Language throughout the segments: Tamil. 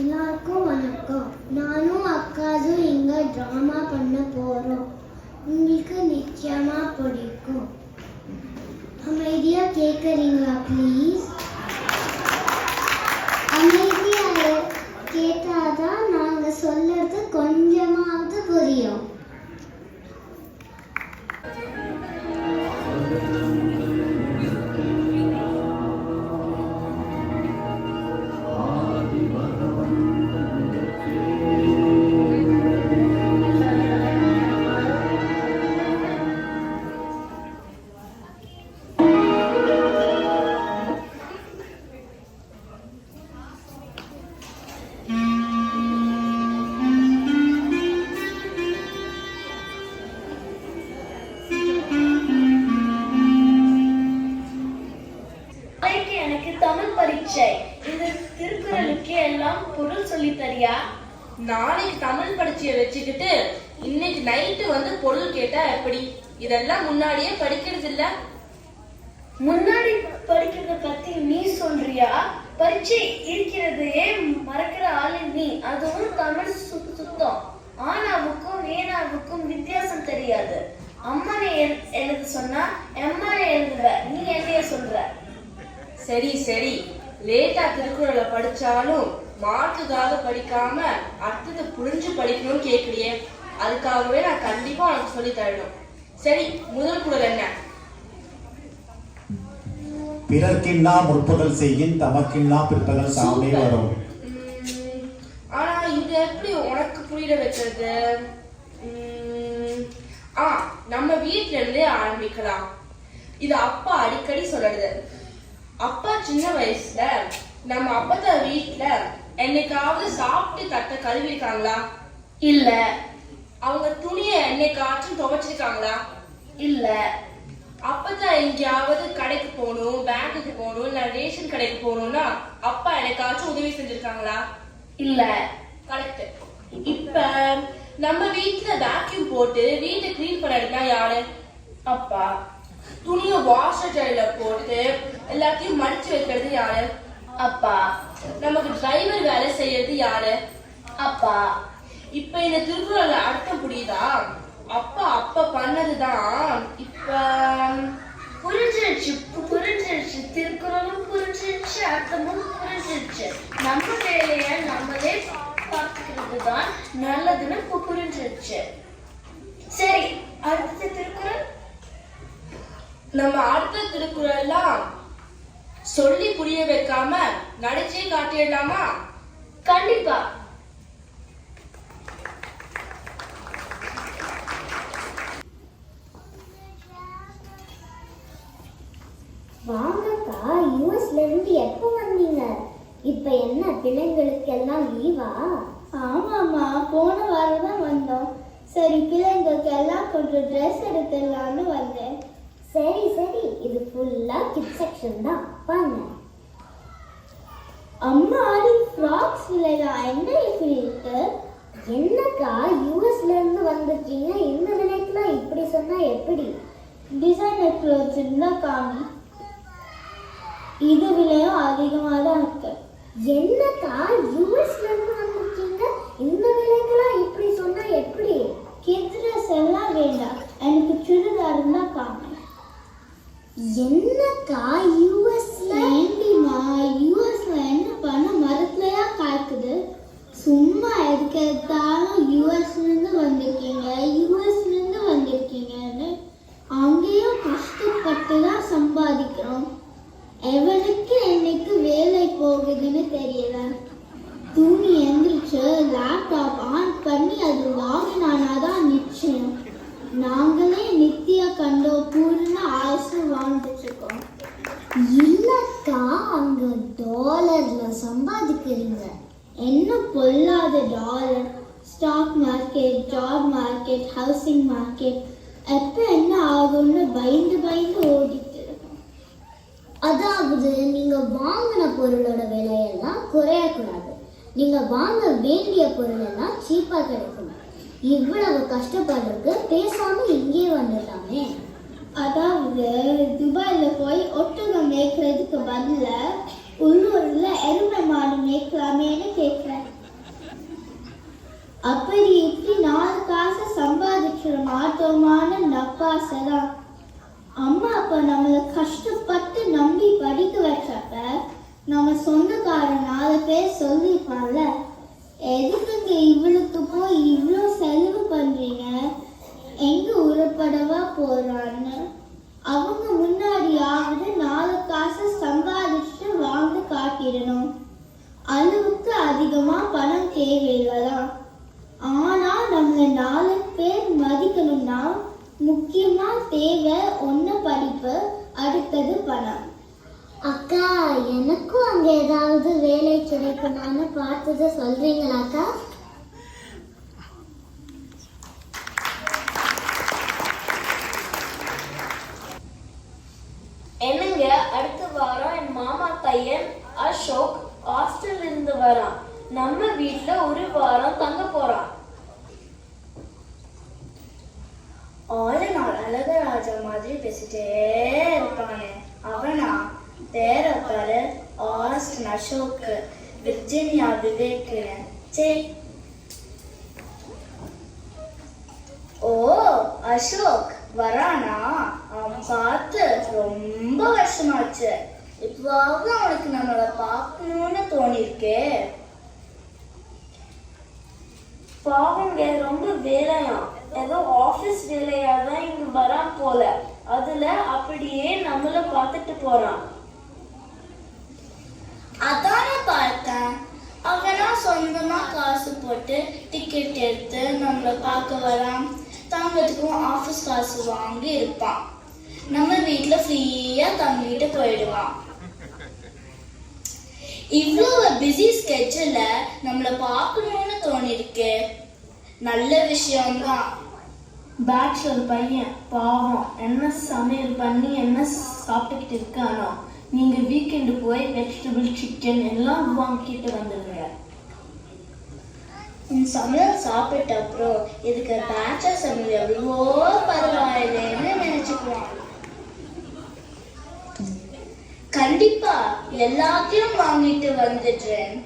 எல்லாருக்கும் வணக்கம். நானும் அக்காவும் இங்க டிராமா பண்ண போறோம். உங்களுக்கு நிச்சயமா பிடிக்கும். அமைதியா கேட்கறீங்களா ப்ளீஸ்? அமைதியா கேட்டாதான் நாங்க சொல்றது கொஞ்சமாவது புரியும். தமிழ் பரீட்சை. இந்த திருக்குறளுக்கு எல்லாம் பொருள் சொல்லி தரியா? நாளைக்கு தமிழ் பரீட்சையை வச்சுக்கிட்டு இன்னைக்கு நைட்டு வந்து பொருள் கேட்டா எப்படி? இதெல்லாம் முன்னாடியே படிக்கிறது இல்ல. முன்னாடி படிக்கிறத பத்தி நீ சொல்றியா? பரீட்சை இருக்கிறதையே மறக்கிற ஆளு நீ. அதுவும் தமிழ் சுத்தம். ஆனாவுக்கும் ஏனாவுக்கும் வித்தியாசம் தெரியாது. அம்மானை எழுத சொன்னா எம்மானை எழுதுவ, நீ என்னைய சொல்ற. சரி சரி, லேட்டா திருக்குறளை படிச்சாலும் மார்க்குக்காக படிக்காம அடுத்தது புரிஞ்சு படிக்கணும்னு கேட்கறியே, அதுக்காகவே நான் கண்டிப்பா உனக்கு சொல்லி தரணும். சரி, முதல் குறள் என்ன? பிறர்க்கின்னா முற்பகல் செய்யின் தமக்கின்னா பிற்பகல் தாமே வரும். ஆனா இது எப்படி உனக்கு புரிய வைக்கிறது? நம்ம வீட்டுல இருந்தே ஆரம்பிக்கலாம். இது அப்பா அடிக்கடி சொல்றது. அப்பா சின்ன வயசுல நம்ம அப்பா வீட்டுல என்னைக்காவது சாப்பிட்டு தட்ட கழுவிருக்காங்களா? இல்ல. அவங்க துணியை என்னைக்காச்சும் துவைச்சிருக்காங்களா? இல்ல. அப்பதான் எங்கேயாவது கடைக்கு போகணும், பேங்குக்கு போகணும், இல்ல ரேஷன் கடைக்கு போகணும்னா அப்பா என்னைக்காச்சும் உதவி செஞ்சிருக்காங்களா? இல்ல. கரெக்ட். இப்ப நம்ம வீட்டுல வேக்யூம் போட்டு வீட்டை கிளீன் பண்ணா யாரு? அப்பா. துணியை வாஷர் ஜாடியில போட்டு எல்லாத்தையும் மடிச்சு வைக்கிறது யாரு? அப்பா. நமக்கு டிரைவர் வேலை செய்யறது யாரு? அப்பா. இப்ப இந்த திருக்குறள்ல அர்த்தம் புரியுதா? அப்பா அப்ப பண்ணதுதான் இப்ப புரிஞ்சிருச்சு. புரிஞ்சிருச்சு. திருக்குறளும் புரிஞ்சிருச்சு, அர்த்தமும் புரிஞ்சிருச்சு. நம்ம வேலைய நம்மளே பார்த்துக்கிறது தான் நல்லதுன்னு புரிஞ்சிருச்சு. சரி, அடுத்த திருக்குறள். நம்ம அடுத்த திருக்குறள்லாம் சொல்லி புரிய வைக்காம நடிச்சே காட்டிடலாமா? கண்டிப்பா. வாங்கக்கா, யூஎஸ்ல இருந்து எப்போ வந்தீங்க? இப்ப என்ன பிள்ளைங்களுக்கு எல்லாம் லீவா? ஆமாம்மா, போன வாரம் தான் வந்தோம். சரி, பிள்ளைங்களுக்கு எல்லாம் கொஞ்சம் ட்ரெஸ் எடுத்துடலான்னு வந்தேன். சரி சரி, இது ஃபுல்லா கிட் செக்ஷன் தான். வாங்க. அம்மா, ஃப்ராக்ஸ் விலையா என்ன இப்படி இருக்கு? என்னக்கா, யூஎஸ்ல இருந்து வந்திருக்கீங்க, இந்த விலைக்குலாம் இப்படி சொன்னா எப்படி? டிசைனர் க்ளோத்ஸ் இருந்தா காமி. இது விலையும் அதிகமாக தான் இருக்கு. என்னக்கா, யூஎஸ்ல இருந்து வந்திருக்கீங்க, இந்த விலைக்குலாம் இப்படி சொன்னா எப்படி? கிட்ஸ் ட்ரெஸ் எல்லாம் வேண்டாம், எனக்கு சுடிதார் இருந்தா காமி. என்னக்கா, யூஎஸ்ல? ஏண்டிமா, யூஎஸ்ல என்ன பண்ண மரத்துலயா காய்க்குது? சும்மா எதுக்கு எடுத்தாலும் யூஎஸ்ல இருந்து வந்திருக்கீங்கன்னு அங்கேயும் கஷ்டப்பட்டு தான் சம்பாதிக்கிறோம். எவனுக்கு என்னைக்கு வேலை போகுதுன்னு தெரியல. தூங்கி எந்திரிச்சு லேப்டாப் ஆன் பண்ணி அது வாங்கினானாதான் நிச்சயம். நாங்களே நித்திய கண்டோ பூர்ண ஆயுசு வாழ்ந்துட்டு இருக்கோம். இல்லக்கா, அங்க டாலர்ல சம்பாதிக்கிறீங்க. என்ன பொல்லாத dollar? Stock market, job market, housing market, எப்ப என்ன ஆகும்னு பயந்து ஓடிட்டு இருக்கோம். அதாவது நீங்க வாங்கின பொருளோட விலையெல்லாம் குறையக்கூடாது. நீங்க வாங்க வேண்டிய பொருள் எல்லாம் சீப்பா கிடைக்கணும். இவ்வளவு கஷ்டப்படுறதுக்கு பேசாம இங்கே வந்துட்டாமே. அதாவது துபாயில போய் ஒட்டகம் மேய்க்கிறதுக்கு பதில உள்ளூர்ல எருமை மாடு மேய்க்கலாமேன்னு கேட்கிறேன். அப்படி இப்படி 4 காசை சம்பாதிக்கிற மாட்டோமான நப்பாசை தான். அம்மா அப்பா நம்மளை கஷ்டப்பட்டு நம்பி படிக்க வச்சப்ப நம்ம சொந்தக்கார 4 பேர் சொல்லியிருப்பான்ல, எதுக்குங்க இவளுக்கு போய் இவ்வளோ செலவு பண்றீங்க, எங்க உருப்படவா போறான்னு. அவங்க முன்னாடியாவது 4 காசை சம்பாதிச்சு வாங்க காட்டிடணும். அளவுக்கு அதிகமா பணம் தேவையில்லைதான். ஆனா நம்மள 4 பேர் மதிக்கணும்னா முக்கியமா தேவை ஒன்று படிப்பு, அடுத்தது பணம். அக்கா, எனக்கும் அங்க ஏதாவது வேலை கிடைக்குமான்னு பார்த்ததை சொல்றீங்களாக்கா? என்னங்க, அடுத்த வாரம் என் மாமா பையன் அசோக் ஹாஸ்டல்ல இருந்து வரான். நம்ம வீட்ல ஒரு வாரம் தங்க போறான். ஆளு நாள் அழகராஜா மாதிரி பேசிட்டே இருப்பானே அவனா? பேர பாரு, ஆஸ்டன் அசோக், விர்ஜினியா விவேக். சரி. ஓ, அசோக் வரானா? அவன் பார்த்து ரொம்ப வருஷமாச்சு. இப்போவாவது அவனுக்கு நம்மளை பார்க்கணும்னு தோணிருக்கே. பாவங்க, ரொம்ப வேலையாம். ஏதோ ஆபீஸ் வேலையா தான் இங்க வரான் போல. அதுல அப்படியே நம்மள பார்த்துட்டு போறான். அதானே பார்த்தேன். அவனா சொந்தமா காசு போட்டு டிக்கெட் எடுத்து நம்மளை பார்க்க வரான். தங்கத்துக்கும் ஆஃபீஸ் காசு வாங்கி இருப்பான். நம்ம வீட்டுல ஃப்ரீயா தங்கிட்டு போயிடுவான். இவ்வளவு பிஸி ஸ்கெட்யூல நம்மளை பார்க்கணும்னு தோணிருக்கு. நல்ல விஷயம்தான். பேச்சுலர் பையன் பாவம், என்ன சமையல் பண்ணி என்ன சாப்பிட்டுக்கிட்டு இருக்கானோ. நீங்க வீக்கெண்டு போய் வெஜிடபிள், சிக்கன் எல்லாம் வாங்கிட்டு வந்துடுங்க. சமையல் சாப்பிட்ட அப்புறம் இதுக்கு பேச்சுலர் சமையல் எவ்வளவோ பரவாயில்லைன்னு நினைச்சுக்குவான். கண்டிப்பா எல்லாத்தையும் வாங்கிட்டு வந்துடுறேன்.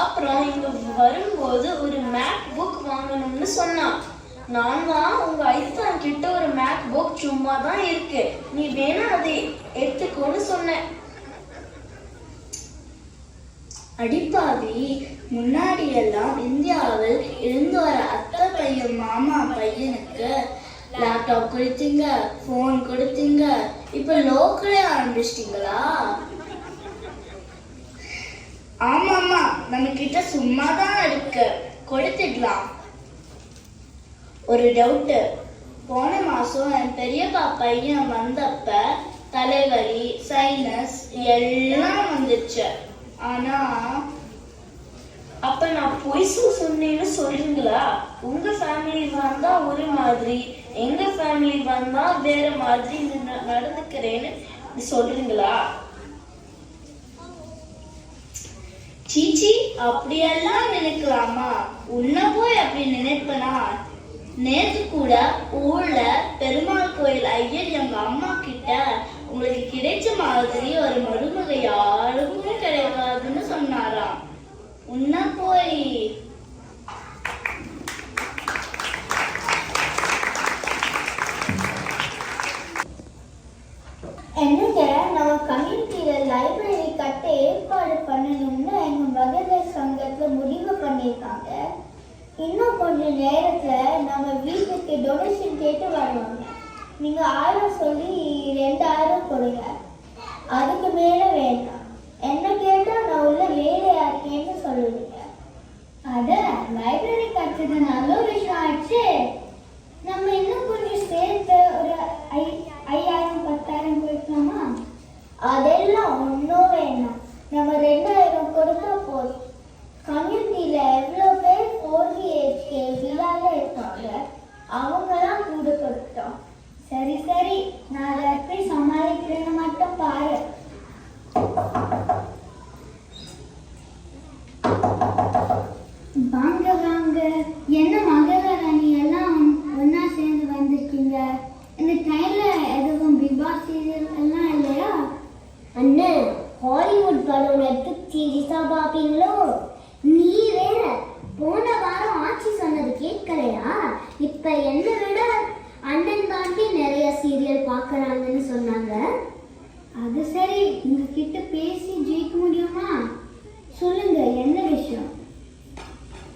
அப்புறம் இங்க வரும்போது ஒரு மேக் புக் வாங்கணும்னு சொன்னான். நான் தான் உங்க ஐஃபோன் கிட்ட ஒரு மேக் புக் சும்மா தான் இருக்கு, நீ வேணா அதை எடுத்துக்கோன்னு சொன்னேன். அடிப்பாவி, முன்னாடி எல்லாம் இந்தியாவில் இருந்து வர அத்தை பையன் மாமா பையனுக்கு லேப்டாப் கொடுத்தீங்க, போன் கொடுத்தீங்க. இப்ப லோக்கலே ஆரம்பிச்சிட்டீங்களா? ஆமாமா, நம்ம கிட்ட சும்மா தான் இருக்கு, கொடுத்துடலாம். ஒரு டவுட்டு. போன மாசம் என் பெரியப்பா பையன் வந்தப்ப தலைவலி, சைனஸ் எல்லாம் வந்துச்சு. ஆனா அப்ப நான் பொய் சொன்னேன்னு சொல்றீங்களா? உங்க ஃபேமிலி வந்தா ஒரு மாதிரி, எங்க ஃபேமிலி வந்தா வேற மாதிரி நடந்துக்கிறேன்னு சொல்றீங்களா? சீச்சி, அப்படியெல்லாம் நினைக்கலாமா? உன்ன போய் அப்படி நினைப்பனா? நேற்று கூட ஊர்ல பெருமாள் கோயில் ஐயர் எங்க அம்மா கிட்ட உங்களுக்கு கிடைச்ச மாதிரி ஒரு மருமக யாருக்கும் கிடைக்காதுன்னு சொன்னாராம். உன்ன போய் என்னங்க, நம்ம கம்யூனிட்டியில லைப்ரரி கட்ட ஏற்பாடு பண்ணணும்னு எங்க மகளிர் சங்கத்துல முடிவு பண்ணியிருக்காங்க. இன்னும் கொஞ்ச நேரத்துல நம்ம வீட்டுக்கு டொனேஷன் கேட்டு வருவாங்க. நீங்க 1000 சொல்லி 2000 கொடுங்க, அதுக்கு மேல வேண்டாம். என்ன கேட்டா நான் உள்ள வேலையா இருக்கேன்னு சொல்லுவீங்க. அட, லைப்ரரி கட்டுறது நல்ல விஷயம் ஆச்சு. நம்ம இன்னும் கொஞ்சம் சேர்த்து ஒரு 5000 10,000 கொடுக்கலாமா? அதெல்லாம் ஒன்றும் வேண்டாம், நம்ம 2000 கொடுத்தா போதும். கம்யூனிட்டியில எவ்வளோ பேர் 4BHK விழால இருக்காங்க, அவங்கெல்லாம் கூட கொடுத்தோம். சரி சரி, நான் அதை எப்படி சமாளிக்கிறேன்னு மட்டும் பாரு.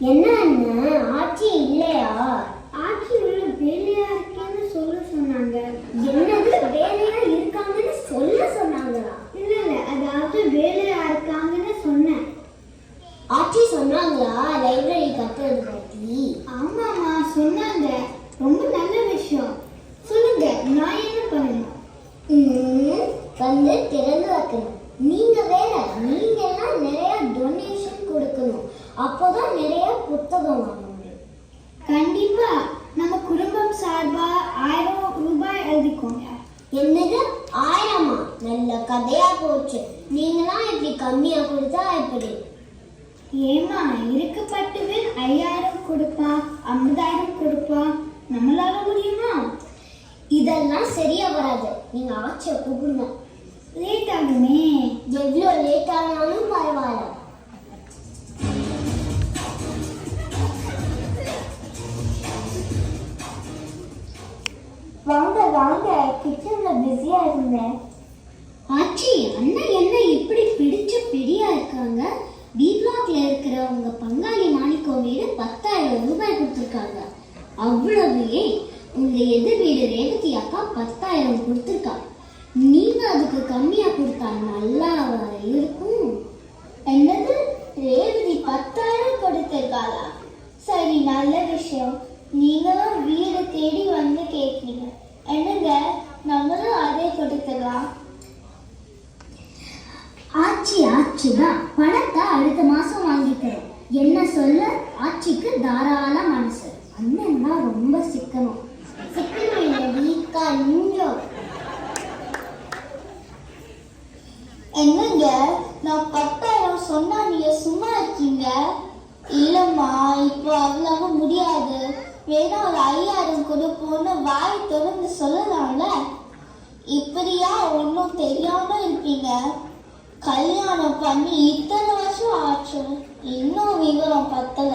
என்ன அண்ணன், ஆட்சி இல்லையா? ஆட்சி உள்ள வேலையா இருக்கேன்னு சொல்ல சொன்னாங்க. என்னது வேலையா இருக்காங்கன்னு சொல்ல சொன்னாங்களா? இல்ல அதாவது வேலையா இருக்காங்கன்னு சொன்னேன். ஆட்சி சொன்னாங்களா லைப்ரரி கட்டுறது பத்தி? ஆமாமா சொன்னாங்க. ரொம்ப நல்ல விஷயம். சொல்லுங்க, நான் என்ன பண்ணணும்? வந்து திறந்து வைக்கணும். நீங்க வேற, நீங்க எல்லாம் நிறைய டொனேஷன் கொடுக்கணும். அப்போதான் நிறைய புத்தகம் வாங்க முடியும். கண்டிப்பா நம்ம குடும்பம் சார்பா 1000 ரூபாய் எழுதிக்கோங்க. என்னது 1000? நல்ல கதையா போச்சு. நீங்களாம் இப்படி கம்மியா கொடுத்தா எப்படி? ஏமா இருக்கப்பட்டவன் 5000 கொடுப்பா, 50000 கொடுப்பா, நம்மளால முடியுமா? இதெல்லாம் சரியா வராது. நீங்க ஆட்சியை கூப்பிடுங்க. லேட் ஆகுமே. எவ்வளோ லேட் ஆனாலும் பரவாயில்ல. வாங்க வாங்க, கிச்சன்ல பிஸியா இருந்தேன். ஆச்சி, அண்ணன் என்ன இப்படி பிடிச்ச பிடியா இருக்காங்க? பி பிளாக்ல இருக்கிற உங்க பங்காளி மாணிக்கம் வீடு 10,000 ரூபாய் கொடுத்துருக்காங்க. அவ்வளவு ஏன்? உங்க எதிர் வீடு ரேவதி அக்கா 10,000 கொடுத்துருக்கா. நீங்க அதுக்கு கம்மியா கொடுத்தா நல்லா இருக்கும். என்னது, ரேவதி 10,000 கொடுத்திருக்காளா? சரி, நல்ல விஷயம். நீங்களும் வீடு தேடி வந்து கேட்கீங்க. என்னங்க, நம்மளும் அதே கொடுத்துடலாம். ஆட்சி தான். பணத்தை அடுத்த மாசம் வாங்கிக்கிறோம். என்ன சொல்ல, ஆட்சிக்கு தாராள மனசு. அண்ணன் தான் ரொம்ப சிக்கனம். சிக்கனம் இல்லை, வீக்கா நீங்க. என்னங்க, நான் 10,000 சொன்னா நீங்க சும்மா இருக்கீங்க? இல்லம்மா, இப்போ அவ்வளவு முடியாது. வேணா ஒரு 5000 கொடுப்போன்னு வாய் திறந்து சொல்லலாம்ல. இப்படியா ஒன்றும் தெரியாம இருப்பீங்க? கல்யாணம் பண்ணி இத்தனை வருஷம் ஆச்சு, இன்னும் விவரம் பத்தல.